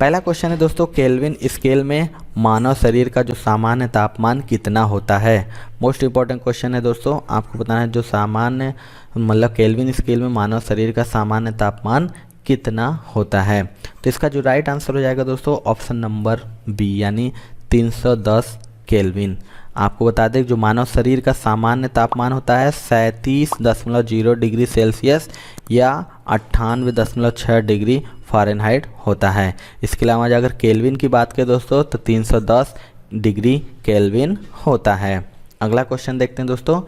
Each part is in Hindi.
पहला क्वेश्चन है दोस्तों, केल्विन स्केल में मानव शरीर का जो सामान्य तापमान कितना होता है। मोस्ट इंपॉर्टेंट क्वेश्चन है दोस्तों, आपको बताना है जो सामान्य मतलब केल्विन स्केल में मानव शरीर का सामान्य तापमान कितना होता है। तो इसका जो राइट आंसर हो जाएगा दोस्तों ऑप्शन नंबर बी यानी 310 केल्विन। आपको बता दें जो मानव शरीर का सामान्य तापमान होता है 37.0 डिग्री सेल्सियस या 98.6 डिग्री फ़ारेनहाइट होता है। इसके अलावा अगर केल्विन की बात करें दोस्तों तो 310 डिग्री केल्विन होता है। अगला क्वेश्चन देखते हैं दोस्तों,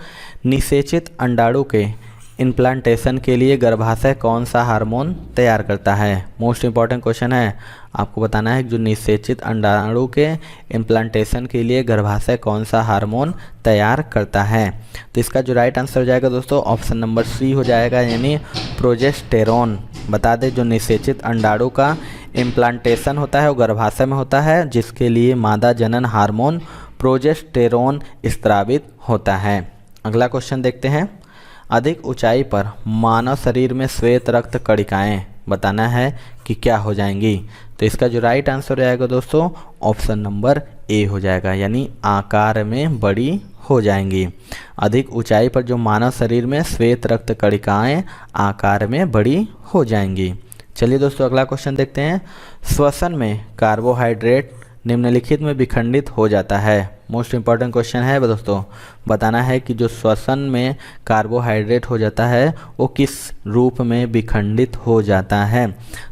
निषेचित अंडाणु के इम्प्लांटेशन के लिए गर्भाशय कौन सा हार्मोन तैयार करता है। मोस्ट इंपॉर्टेंट क्वेश्चन है, आपको बताना है जो निषेचित अंडाणु के इम्प्लांटेशन के लिए गर्भाशय कौन सा हार्मोन तैयार करता है। तो इसका जो राइट आंसर हो जाएगा दोस्तों ऑप्शन नंबर सी हो जाएगा यानी प्रोजेस्टेरोन। बता दें जो निषेचित अंडाणु का इम्प्लांटेशन होता है वो गर्भाशय में होता है, जिसके लिए मादा जनन हार्मोन प्रोजेस्टेरोन स्रावित होता है। अगला क्वेश्चन देखते हैं, अधिक ऊंचाई पर मानव शरीर में श्वेत रक्त कणिकाएं बताना है कि क्या हो जाएंगी। तो इसका जो राइट आंसर आएगा दोस्तों ऑप्शन नंबर ए हो जाएगा यानी आकार में बड़ी हो जाएंगी। अधिक ऊंचाई पर जो मानव शरीर में श्वेत रक्त कणिकाएं आकार में बड़ी हो जाएंगी। चलिए दोस्तों अगला क्वेश्चन देखते हैं, श्वसन में कार्बोहाइड्रेट निम्नलिखित में विखंडित हो जाता है। मोस्ट इंपॉर्टेंट क्वेश्चन है दोस्तों, बताना है कि जो श्वसन में कार्बोहाइड्रेट हो जाता है वो किस रूप में विखंडित हो जाता है।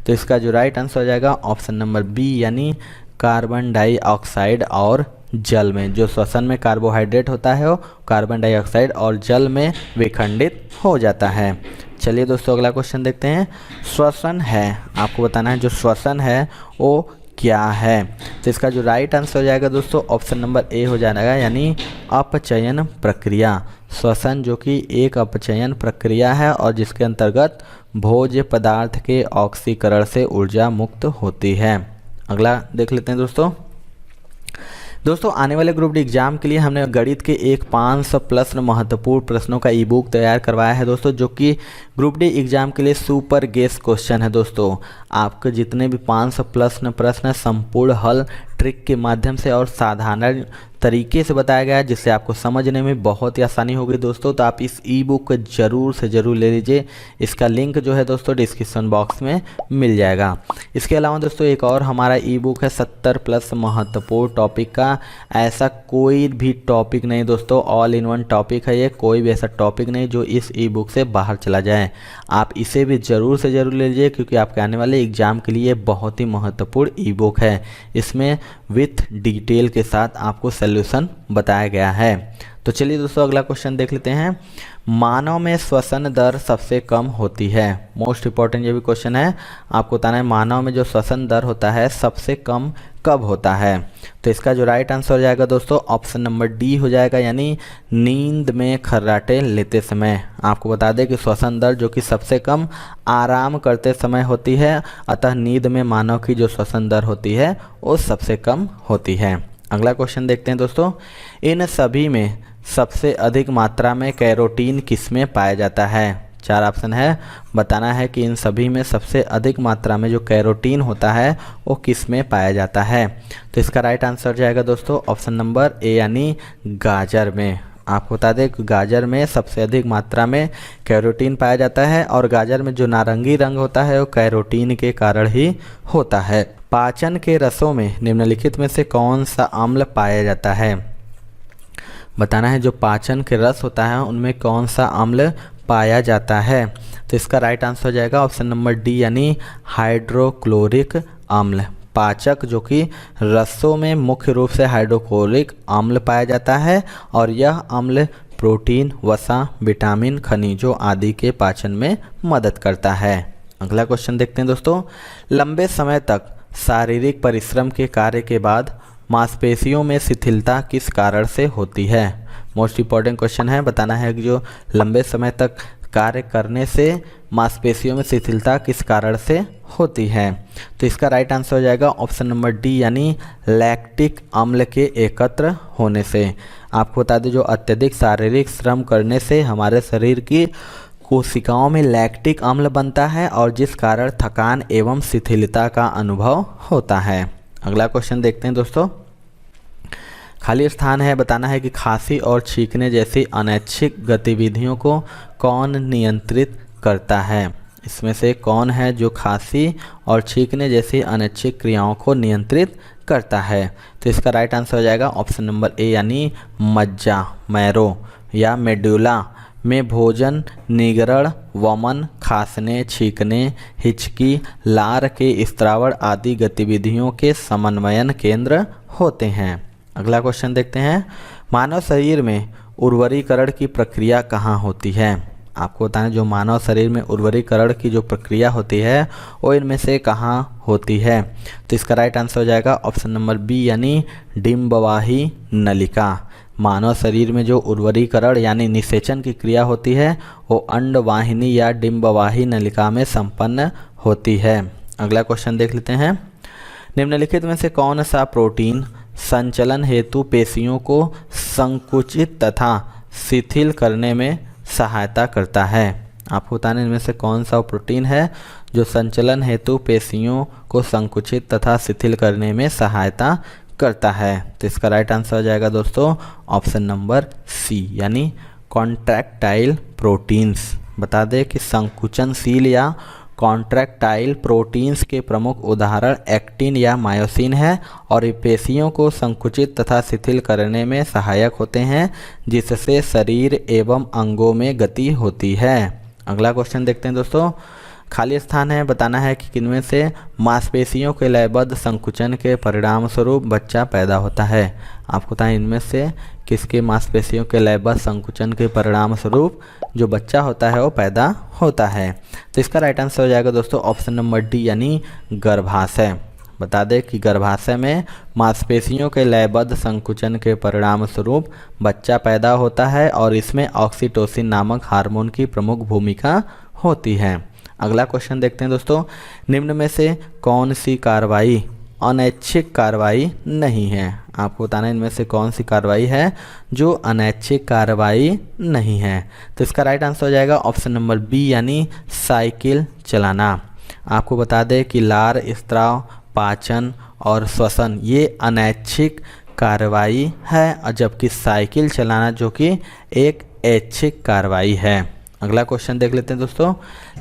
तो इसका जो राइट आंसर हो जाएगा ऑप्शन नंबर बी यानी कार्बन डाइऑक्साइड और जल में। जो श्वसन में कार्बोहाइड्रेट होता है वो कार्बन डाइऑक्साइड और जल में विखंडित हो जाता है। चलिए दोस्तों अगला क्वेश्चन देखते हैं, श्वसन है, आपको बताना है जो श्वसन है वो क्या है। तो इसका जो राइट आंसर हो जाएगा दोस्तों ऑप्शन नंबर ए हो जाएगा यानी अपचयन प्रक्रिया। श्वसन जो कि एक अपचयन प्रक्रिया है और जिसके अंतर्गत भोज्य पदार्थ के ऑक्सीकरण से ऊर्जा मुक्त होती है। अगला देख लेते हैं दोस्तों आने वाले ग्रुप डी एग्जाम के लिए हमने गणित के एक 500 प्लस महत्वपूर्ण प्रश्नों का ई बुक तैयार करवाया है दोस्तों, जो कि ग्रुप डी एग्जाम के लिए सुपर गेस क्वेश्चन है दोस्तों। आपके जितने भी 500 प्लस प्रश्न संपूर्ण हल ट्रिक के माध्यम से और साधारण तरीके से बताया गया है, जिससे आपको समझने में बहुत ही आसानी होगी दोस्तों। तो आप इस ई बुक को ज़रूर से ज़रूर ले लीजिए, इसका लिंक जो है दोस्तों डिस्क्रिप्शन बॉक्स में मिल जाएगा। इसके अलावा दोस्तों एक और हमारा ई बुक है 70 प्लस महत्वपूर्ण टॉपिक का। ऐसा कोई भी टॉपिक नहीं दोस्तों, ऑल इन वन टॉपिक है ये, कोई भी ऐसा टॉपिक नहीं जो इस ई बुक से बाहर चला जाए। आप इसे भी ज़रूर से ज़रूर ले लीजिए क्योंकि आपके आने वाले एग्जाम के लिए बहुत ही महत्वपूर्ण ई बुक है। इसमें विथ डिटेल के साथ आपको सॉल्यूशन बताया गया है। तो चलिए दोस्तों अगला क्वेश्चन देख लेते हैं, मानव में श्वसन दर सबसे कम होती है। मोस्ट इंपॉर्टेंट ये भी क्वेश्चन है, आपको बताना है मानव में जो श्वसन दर होता है सबसे कम कब होता है। तो इसका जो राइट आंसर हो जाएगा दोस्तों ऑप्शन नंबर डी हो जाएगा यानी नींद में खर्राटे लेते समय। आपको बता दें कि श्वसन दर जो कि सबसे कम आराम करते समय होती है, अतः नींद में मानव की जो श्वसन दर होती है वो सबसे कम होती है। अगला क्वेश्चन देखते हैं दोस्तों, इन सभी में सबसे अधिक मात्रा में कैरोटीन किसमें पाया जाता है। 4 ऑप्शन है, बताना है कि इन सभी में सबसे अधिक मात्रा में जो कैरोटीन होता है वो किस में पाया जाता है। तो इसका राइट आंसर जाएगा दोस्तों ऑप्शन नंबर ए यानी गाजर में। आपको बता दें कि गाजर में सबसे अधिक मात्रा में कैरोटीन पाया जाता है और गाजर में जो नारंगी रंग होता है वो कैरोटीन के कारण ही होता है। पाचन के रसों में निम्नलिखित में से कौन सा अम्ल पाया जाता है। बताना है जो पाचन के रस होता है उनमें कौन सा अम्ल पाया जाता है। तो इसका राइट आंसर हो जाएगा ऑप्शन नंबर डी यानी हाइड्रोक्लोरिक अम्ल। पाचक जो कि रसों में मुख्य रूप से हाइड्रोक्लोरिक अम्ल पाया जाता है और यह अम्ल प्रोटीन, वसा, विटामिन, खनिजों आदि के पाचन में मदद करता है। अगला क्वेश्चन देखते हैं दोस्तों, लंबे समय तक शारीरिक परिश्रम के कार्य के बाद मांसपेशियों में शिथिलता किस कारण से होती है। मोस्ट इंपॉर्टेंट क्वेश्चन है, बताना है कि जो लंबे समय तक कार्य करने से मांसपेशियों में शिथिलता किस कारण से होती है। तो इसका राइट आंसर हो जाएगा ऑप्शन नंबर डी यानी लैक्टिक अम्ल के एकत्र होने से। आपको बता दें जो अत्यधिक शारीरिक श्रम करने से हमारे शरीर की कोशिकाओं में लैक्टिक अम्ल बनता है और जिस कारण थकान एवं शिथिलता का अनुभव होता है। अगला क्वेश्चन देखते हैं दोस्तों। खाली स्थान है, बताना है कि खांसी और छींकने जैसी अनैच्छिक गतिविधियों को कौन नियंत्रित करता है। इसमें से कौन है जो खांसी और छींकने जैसी अनैच्छिक क्रियाओं को नियंत्रित करता है। तो इसका राइट आंसर हो जाएगा ऑप्शन नंबर ए यानी मज्जा, मैरो या मेडुला में भोजन निगरण, वमन, खांसने, छींकने, हिचकी, लार के स्त्रावण आदि गतिविधियों के समन्वयन केंद्र होते हैं। अगला क्वेश्चन देखते हैं। मानव शरीर में उर्वरीकरण की प्रक्रिया कहाँ होती है। आपको बताना जो मानव शरीर में उर्वरीकरण की जो प्रक्रिया होती है वो इनमें से कहाँ होती है। तो इसका राइट आंसर हो जाएगा ऑप्शन नंबर बी यानी डिंबवाही नलिका। मानव शरीर में जो उर्वरीकरण यानी निषेचन की क्रिया होती है वो अंडवाहिनी या डिंबवाही नलिका में संपन्न होती है। अगला क्वेश्चन देख लेते हैं। निम्नलिखित में से कौन सा प्रोटीन संचलन हेतु पेशियों को संकुचित तथा शिथिल करने में सहायता करता है। आपको बताना इनमें से कौन सा प्रोटीन है जो संचलन हेतु पेशियों को संकुचित तथा शिथिल करने में सहायता करता है। तो इसका राइट आंसर हो जाएगा दोस्तों ऑप्शन नंबर सी यानी कॉन्ट्रैक्टाइल प्रोटीन्स। बता दें कि संकुचनशील या कॉन्ट्रैक्टाइल प्रोटीन्स के प्रमुख उदाहरण एक्टिन या मायोसिन है और ये पेशियों को संकुचित तथा शिथिल करने में सहायक होते हैं जिससे शरीर एवं अंगों में गति होती है। अगला क्वेश्चन देखते हैं दोस्तों। खाली स्थान है, बताना है कि किनमें से मांसपेशियों के लयबद्ध संकुचन के परिणाम स्वरूप बच्चा पैदा होता है। आपको बताएं इनमें से किसके मांसपेशियों के लयबद्ध संकुचन के परिणाम स्वरूप जो बच्चा होता है वो पैदा होता है। तो इसका राइट आंसर हो जाएगा दोस्तों ऑप्शन नंबर डी यानी गर्भाशय। बता दें कि गर्भाशय में मांसपेशियों के लयबद्ध संकुचन के परिणाम स्वरूप बच्चा पैदा होता है और इसमें ऑक्सीटोसिन नामक हार्मोन की प्रमुख भूमिका होती है। अगला क्वेश्चन देखते हैं दोस्तों। निम्न में से कौन सी कार्रवाई अनैच्छिक कार्रवाई नहीं है। आपको बताना इनमें से कौन सी कार्रवाई है जो अनैच्छिक कार्रवाई नहीं है। तो इसका राइट आंसर हो जाएगा ऑप्शन नंबर बी यानी साइकिल चलाना। आपको बता दें कि लार, स्त्राव, पाचन और श्वसन ये अनैच्छिक कार्रवाई है जबकि साइकिल चलाना जो कि एक ऐच्छिक कार्रवाई है। अगला क्वेश्चन देख लेते हैं दोस्तों।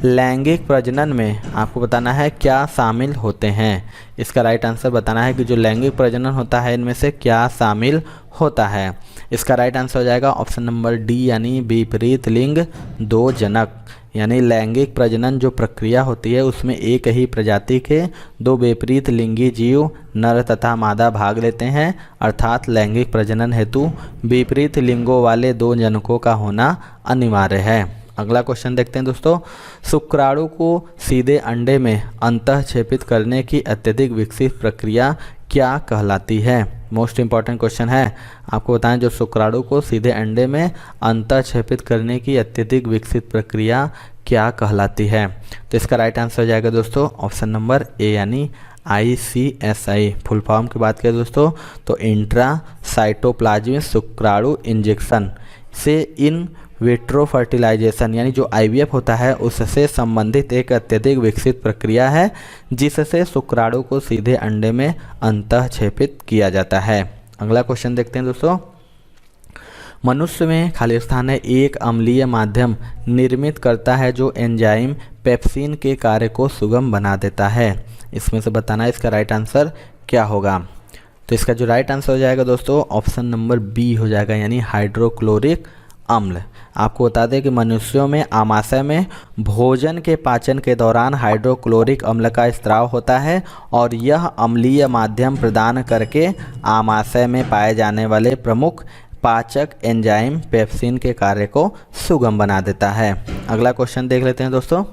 लैंगिक प्रजनन में आपको बताना है क्या शामिल होते हैं। इसका राइट आंसर बताना है कि जो लैंगिक प्रजनन होता है इनमें से क्या शामिल होता है। इसका राइट आंसर हो जाएगा ऑप्शन नंबर डी यानी विपरीत लिंग दो जनक। यानी लैंगिक प्रजनन जो प्रक्रिया होती है उसमें एक ही प्रजाति के दो विपरीत लिंगी जीव नर तथा मादा भाग लेते हैं, अर्थात लैंगिक प्रजनन हेतु विपरीत लिंगों वाले दो जनकों का होना अनिवार्य है। अगला क्वेश्चन देखते हैं दोस्तों। शुक्राणु को सीधे अंडे में अंतःक्षेपित करने की अत्यधिक विकसित प्रक्रिया क्या कहलाती है। मोस्ट इंपॉर्टेंट क्वेश्चन है। आपको बताएं जो शुक्राणु को सीधे अंडे में अंतःक्षेपित करने की अत्यधिक विकसित प्रक्रिया क्या कहलाती है। तो इसका राइट आंसर हो जाएगा दोस्तों ऑप्शन नंबर ए यानी ICSI। फुल फॉर्म की बात करें दोस्तों तो इंट्रा साइटोप्लाज्मिक शुक्राणु इंजेक्शन से इन विट्रो फर्टिलाइजेशन यानी जो IVF होता है उससे संबंधित एक अत्यधिक विकसित प्रक्रिया है जिससे शुक्राणु को सीधे अंडे में अंतःक्षेपित किया जाता है। अगला क्वेश्चन देखते हैं दोस्तों। मनुष्य में खाली स्थान है एक अम्लीय माध्यम निर्मित करता है जो एंजाइम पेप्सिन के कार्य को सुगम बना देता है। इसमें से बताना है इसका राइट आंसर क्या होगा। तो इसका जो राइट आंसर हो जाएगा दोस्तों ऑप्शन नंबर बी हो जाएगा यानी हाइड्रोक्लोरिक अम्ल। आपको बता दें कि मनुष्यों में आमाशय में भोजन के पाचन के दौरान हाइड्रोक्लोरिक अम्ल का स्त्राव होता है और यह अम्लीय माध्यम प्रदान करके आमाशय में पाए जाने वाले प्रमुख पाचक एंजाइम पेप्सिन के कार्य को सुगम बना देता है। अगला क्वेश्चन देख लेते हैं दोस्तों।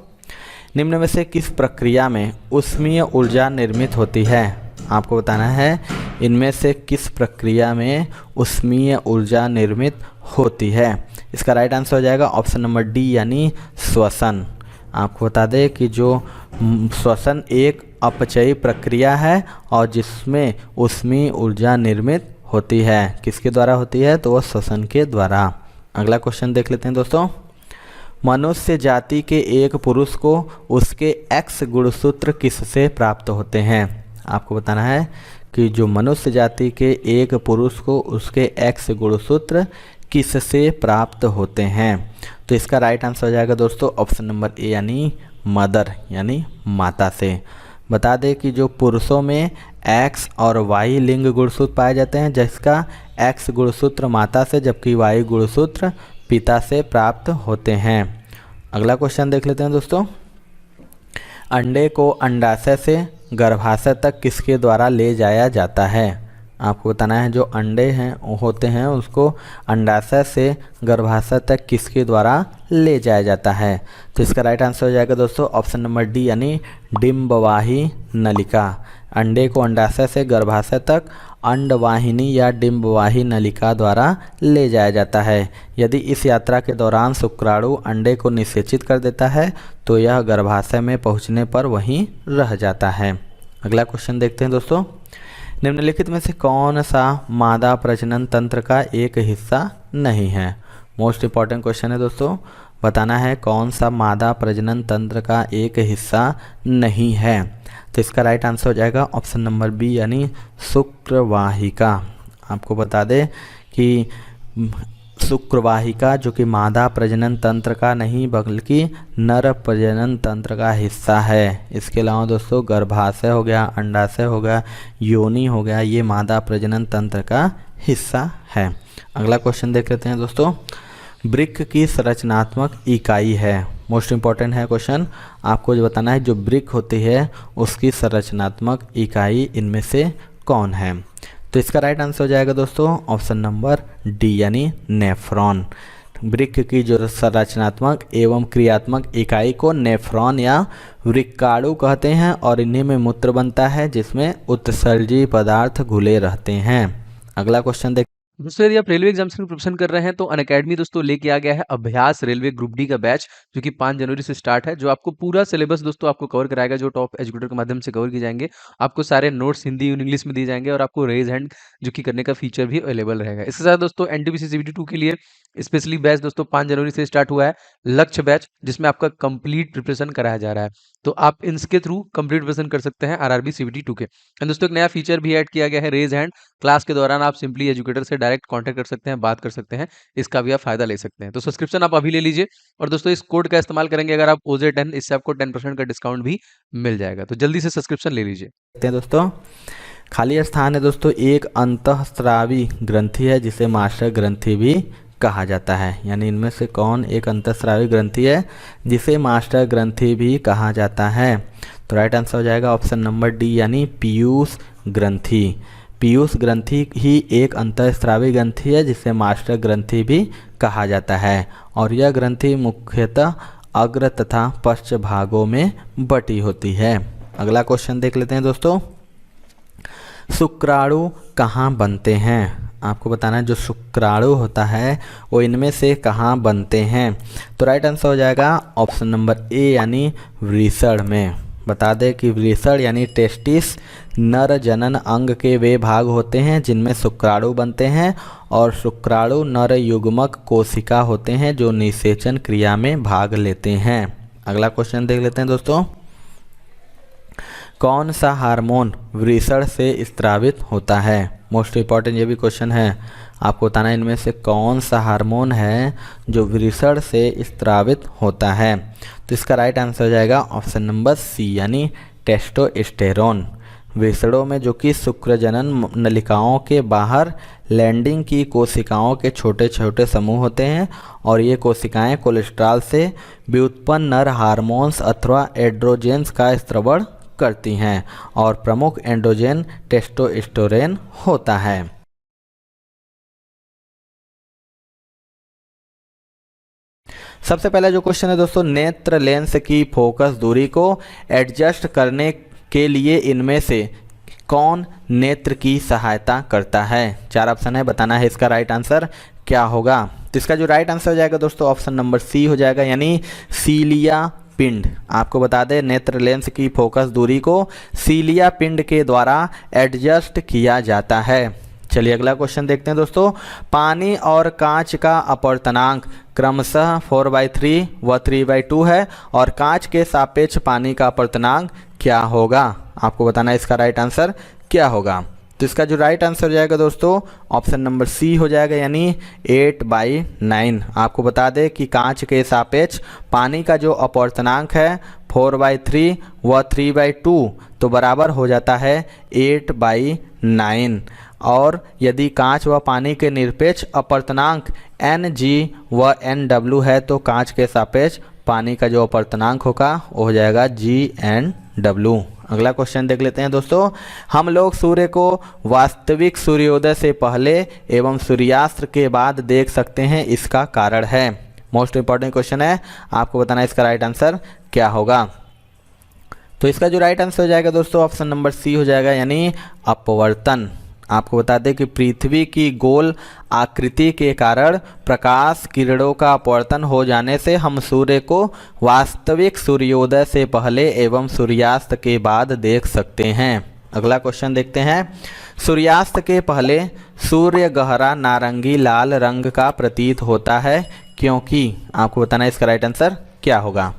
निम्न में से किस प्रक्रिया में ऊष्मीय ऊर्जा निर्मित होती है। आपको बताना है इनमें से किस प्रक्रिया में ऊष्मीय ऊर्जा निर्मित होती है। इसका राइट आंसर हो जाएगा ऑप्शन नंबर डी यानी श्वसन। आपको बता दें कि जो श्वसन एक अपचयी प्रक्रिया है और जिसमें ऊष्मीय ऊर्जा निर्मित होती है। किसके द्वारा होती है तो वह श्वसन के द्वारा। अगला क्वेश्चन देख लेते हैं दोस्तों। मनुष्य जाति के एक पुरुष को उसके एक्स गुणसूत्र किससे प्राप्त होते हैं। आपको बताना है कि जो मनुष्य जाति के एक पुरुष को उसके एक्स गुणसूत्र किससे प्राप्त होते हैं। तो इसका राइट आंसर हो जाएगा दोस्तों ऑप्शन नंबर ए यानी मदर यानी माता से। बता दें कि जो पुरुषों में एक्स और वाई लिंग गुणसूत्र पाए जाते हैं, जिसका एक्स गुणसूत्र माता से जबकि वाई गुणसूत्र पिता से प्राप्त होते हैं। अगला क्वेश्चन देख लेते हैं दोस्तों। अंडे को अंडाशय से गर्भाशय तक किसके द्वारा ले जाया जाता है। आपको बताना है जो अंडे हैं होते हैं उसको अंडाशय से गर्भाशय तक किसके द्वारा ले जाया जाता है। तो इसका राइट आंसर हो जाएगा दोस्तों ऑप्शन नंबर डी यानी डिंबवाही नलिका। अंडे को अंडाशय से गर्भाशय तक अंडवाहिनी या डिंबवाही नलिका द्वारा ले जाया जाता है। यदि इस यात्रा के दौरान शुक्राणु अंडे को निषेचित कर देता है तो यह गर्भाशय में पहुंचने पर वहीं रह जाता है। अगला क्वेश्चन देखते हैं दोस्तों। निम्नलिखित में से कौन सा मादा प्रजनन तंत्र का एक हिस्सा नहीं है। मोस्ट इंपॉर्टेंट क्वेश्चन है दोस्तों। बताना है कौन सा मादा प्रजनन तंत्र का एक हिस्सा नहीं है। तो इसका राइट आंसर हो जाएगा ऑप्शन नंबर बी यानी शुक्रवाहिका। आपको बता दें कि शुक्रवाहिका जो कि मादा प्रजनन तंत्र का नहीं बल्कि नर प्रजनन तंत्र का हिस्सा है। इसके अलावा दोस्तों गर्भाशय हो गया, अंडाशय हो गया, योनि हो गया, ये मादा प्रजनन तंत्र का हिस्सा है। अगला क्वेश्चन देख लेते हैं दोस्तों। वृक्क की संरचनात्मक इकाई है। मोस्ट इंपॉर्टेंट है क्वेश्चन। आपको जो बताना है जो वृक्क होती है उसकी संरचनात्मक इकाई इनमें से कौन है। तो इसका राइट आंसर हो जाएगा दोस्तों ऑप्शन नंबर डी यानी नेफ्रॉन। वृक्क की जो संरचनात्मक एवं क्रियात्मक इकाई को नेफ्रॉन या वृक्काणु कहते हैं और इन्हीं में मूत्र बनता है जिसमें उत्सर्जी पदार्थ घुले रहते हैं। अगला क्वेश्चन देख दोस्तों यदि आप रेलवे एग्जामिनेशन की प्रिपरेशन कर रहे हैं तो अनअकैडमी दोस्तों लेके आ गया है अभ्यास रेलवे ग्रुप डी का बैच जो कि 5 जनवरी से स्टार्ट है, जो आपको पूरा सिलेबस दोस्तों आपको कवर कराएगा, जो टॉप एजुकेटर के माध्यम से कवर किए जाएंगे। आपको सारे नोट्स हिंदी और इंग्लिश में दिए जाएंगे और आपको रेज हैंड जो कि करने का फीचर भी अवेलेबल रहेगा। इसके साथ दोस्तों एनटीपीसी सीबीटी 2 के लिए स्पेशली बैच दोस्तों 5 जनवरी से स्टार्ट हुआ है, लक्ष्य बैच, जिसमें आपका कंप्लीट प्रिपरेशन कराया जा रहा है। तो आप इसके थ्रू कंप्लीट प्रिपरेशन कर सकते हैं आरआरबी सीबीटी 2 के। एंड दोस्तों एक नया फीचर भी ऐड किया गया है रेज हैंड। क्लास के दौरान आप सिंपली एजुकेटर से डायरेक्ट कांटेक्ट कर सकते हैं, बात कर सकते हैं, इसका भी आप फायदा ले सकते हैं। तो सब्सक्रिप्शन आप अभी ले लीजिए और दोस्तों इस कोड का इस्तेमाल करेंगे अगर आप OJ10, इससे आपको 10% का डिस्काउंट भी मिल जाएगा। तो जल्दी से सब्सक्रिप्शन ले लीजिए। दोस्तों खाली स्थान है दोस्तों एक अंतःस्रावी ग्रंथि है जिसे मास्टर ग्रंथि भी कहा जाता है। यानी इनमें से कौन एक अंतःस्रावी ग्रंथि है जिसे मास्टर ग्रंथि भी कहा जाता है। तो राइट आंसर हो जाएगा ऑप्शन नंबर डी यानी पीयूष ग्रंथि। पीयूष ग्रंथि ही एक अंतःस्रावी ग्रंथि है जिसे मास्टर ग्रंथि भी कहा जाता है और यह ग्रंथि मुख्यतः अग्र तथा पश्च भागों में बटी होती है। अगला क्वेश्चन देख लेते हैं दोस्तों। शुक्राणु कहाँ बनते हैं। आपको बताना है जो शुक्राणु होता है वो इनमें से कहाँ बनते हैं। तो राइट आंसर हो जाएगा ऑप्शन नंबर ए यानी वृषण में। बता दें कि वृषण यानी टेस्टिस नर जनन अंग के वे भाग होते हैं जिनमें शुक्राणु बनते हैं और शुक्राणु नर युग्मक कोशिका होते हैं जो निषेचन क्रिया में भाग लेते हैं। अगला क्वेश्चन देख लेते हैं दोस्तों। कौन सा हार्मोन वृषण से स्त्रावित होता है। मोस्ट इंपॉर्टेंट ये भी क्वेश्चन है। आपको बताना है इनमें से कौन सा हार्मोन है जो वृषण से स्त्रावित होता है। तो इसका राइट आंसर हो जाएगा ऑप्शन नंबर सी यानी टेस्टोस्टेरोन। वृषणों में जो कि शुक्रजनन नलिकाओं के बाहर लैंडिंग की कोशिकाओं के छोटे छोटे समूह होते हैं और ये कोशिकाएं कोलेस्ट्रॉल से व्युत्पन्न नर हार्मोन्स अथवा एड्रोजेंस का स्त्रवण करती हैं और प्रमुख एंड्रोजन टेस्टोस्टेरोन होता है। सबसे पहला जो क्वेश्चन है दोस्तों, नेत्र लेंस की फोकस दूरी को एडजस्ट करने के लिए इनमें से कौन नेत्र की सहायता करता है। 4 ऑप्शन है, बताना है इसका राइट आंसर क्या होगा। तो इसका जो राइट आंसर हो जाएगा दोस्तों ऑप्शन नंबर सी हो जाएगा यानी सीलिया पिंड। आपको बता दें नेत्र लेंस की फोकस दूरी को सीलिया पिंड के द्वारा एडजस्ट किया जाता है। चलिए अगला क्वेश्चन देखते हैं दोस्तों। पानी और कांच का अपवर्तनांक क्रमशः 4/3 व 3/2 है और कांच के सापेक्ष पानी का अपवर्तनांक क्या होगा? आपको बताना है इसका राइट आंसर क्या होगा। तो इसका जो राइट आंसर हो जाएगा दोस्तों ऑप्शन नंबर सी हो जाएगा, यानी 8/9। आपको बता दें कि कांच के सापेक्ष पानी का जो अपवर्तनांक है 4/3 व 3/2 तो बराबर हो जाता है 8/9। और यदि कांच व पानी के निरपेक्ष अपवर्तनांक Ng व Nw है तो कांच के सापेक्ष पानी का जो अपवर्तनांक होगा वो हो जाएगा Gn(w). अगला क्वेश्चन देख लेते हैं दोस्तों। हम लोग सूर्य को वास्तविक सूर्योदय से पहले एवं सूर्यास्त के बाद देख सकते हैं, इसका कारण है। मोस्ट इंपॉर्टेंट क्वेश्चन है, आपको बताना है इसका राइट आंसर क्या होगा। तो इसका जो राइट आंसर हो जाएगा दोस्तों ऑप्शन नंबर सी हो जाएगा, यानी अपवर्तन। आपको बता दें कि पृथ्वी की गोल आकृति के कारण प्रकाश किरणों का अपवर्तन हो जाने से हम सूर्य को वास्तविक सूर्योदय से पहले एवं सूर्यास्त के बाद देख सकते हैं। अगला क्वेश्चन देखते हैं। सूर्यास्त के पहले सूर्य गहरा नारंगी लाल रंग का प्रतीत होता है क्योंकि, आपको बताना है इसका राइट आंसर क्या होगा।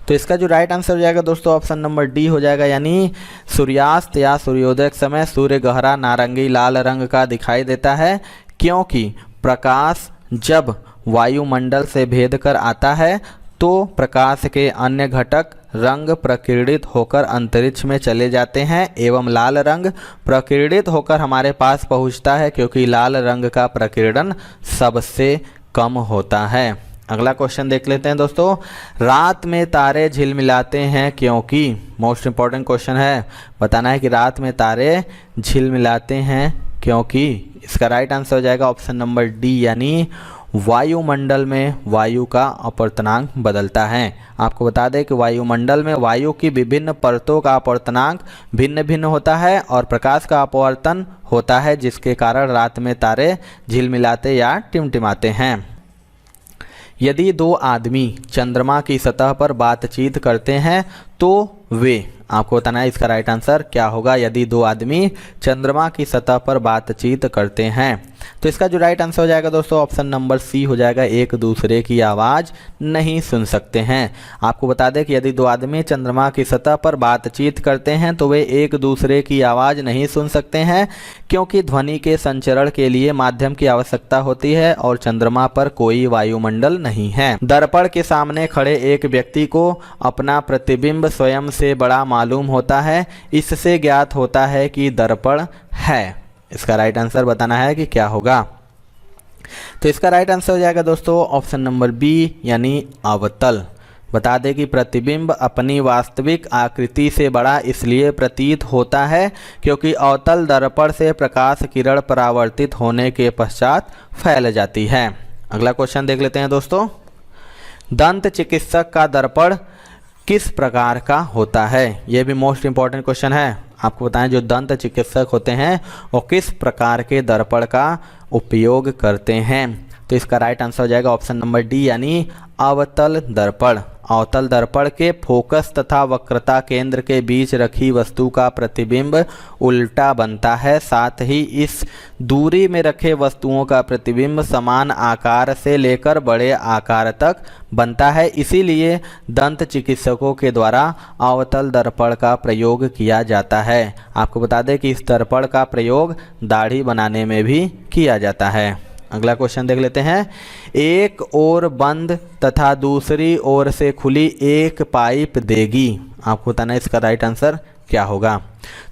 तो इसका जो राइट आंसर हो जाएगा दोस्तों ऑप्शन नंबर डी हो जाएगा, यानी सूर्यास्त या सूर्योदय के समय सूर्य गहरा नारंगी लाल रंग का दिखाई देता है क्योंकि प्रकाश जब वायुमंडल से भेद कर आता है तो प्रकाश के अन्य घटक रंग प्रकीर्णित होकर अंतरिक्ष में चले जाते हैं एवं लाल रंग प्रकीर्णित होकर हमारे पास पहुंचता है क्योंकि लाल रंग का प्रकीर्णन सबसे कम होता है। अगला क्वेश्चन देख लेते हैं दोस्तों। रात में तारे झिलमिलाते हैं क्योंकि, मोस्ट इंपॉर्टेंट क्वेश्चन है, बताना है कि रात में तारे झिलमिलाते हैं क्योंकि। इसका राइट आंसर हो जाएगा ऑप्शन नंबर डी, यानी वायुमंडल में वायु का अपवर्तनांक बदलता है। आपको बता दें कि वायुमंडल में वायु की विभिन्न परतों का अपवर्तनांक भिन्न भिन्न होता है और प्रकाश का अपवर्तन होता है, जिसके कारण रात में तारे झिलमिलाते या टिमटिमाते हैं। यदि दो आदमी चंद्रमा की सतह पर बातचीत करते हैं तो वे, आपको बताना है इसका राइट आंसर क्या होगा। यदि दो आदमी चंद्रमा की सतह पर बातचीत करते हैं तो इसका जो राइट आंसर हो जाएगा दोस्तों ऑप्शन नंबर सी हो जाएगा, एक दूसरे की आवाज़ नहीं सुन सकते हैं। आपको बता दें कि यदि दो आदमी चंद्रमा की सतह पर बातचीत करते हैं तो वे एक दूसरे की आवाज़ नहीं सुन सकते हैं क्योंकि ध्वनि के संचरण के लिए माध्यम की आवश्यकता होती है और चंद्रमा पर कोई वायुमंडल नहीं है। दर्पण के सामने खड़े एक व्यक्ति को अपना प्रतिबिंब स्वयं से बड़ा मालूम होता है, इससे ज्ञात होता है कि दर्पण है। इसका राइट आंसर बताना है कि क्या होगा। तो इसका राइट आंसर हो जाएगा दोस्तों ऑप्शन नंबर बी, यानी अवतल। बता दें कि प्रतिबिंब अपनी वास्तविक आकृति से बड़ा इसलिए प्रतीत होता है क्योंकि अवतल दर्पण से प्रकाश किरण परावर्तित होने के पश्चात फैल जाती है। अगला क्वेश्चन देख लेते हैं दोस्तों। दंत चिकित्सक का दर्पण किस प्रकार का होता है? यह भी मोस्ट इंपॉर्टेंट क्वेश्चन है। आपको बताएं जो दंत चिकित्सक होते हैं वो किस प्रकार के दर्पण का उपयोग करते हैं। तो इसका राइट आंसर हो जाएगा ऑप्शन नंबर डी, यानी अवतल दर्पण। अवतल दर्पण के फोकस तथा वक्रता केंद्र के बीच रखी वस्तु का प्रतिबिंब उल्टा बनता है, साथ ही इस दूरी में रखे वस्तुओं का प्रतिबिंब समान आकार से लेकर बड़े आकार तक बनता है। इसीलिए दंत चिकित्सकों के द्वारा अवतल दर्पण का प्रयोग किया जाता है। आपको बता दें कि इस दर्पण का प्रयोग दाढ़ी बनाने में भी किया जाता है। अगला क्वेश्चन देख लेते हैं। एक ओर बंद तथा दूसरी ओर से खुली एक पाइप देगी। आपको बताना है इसका राइट आंसर क्या होगा।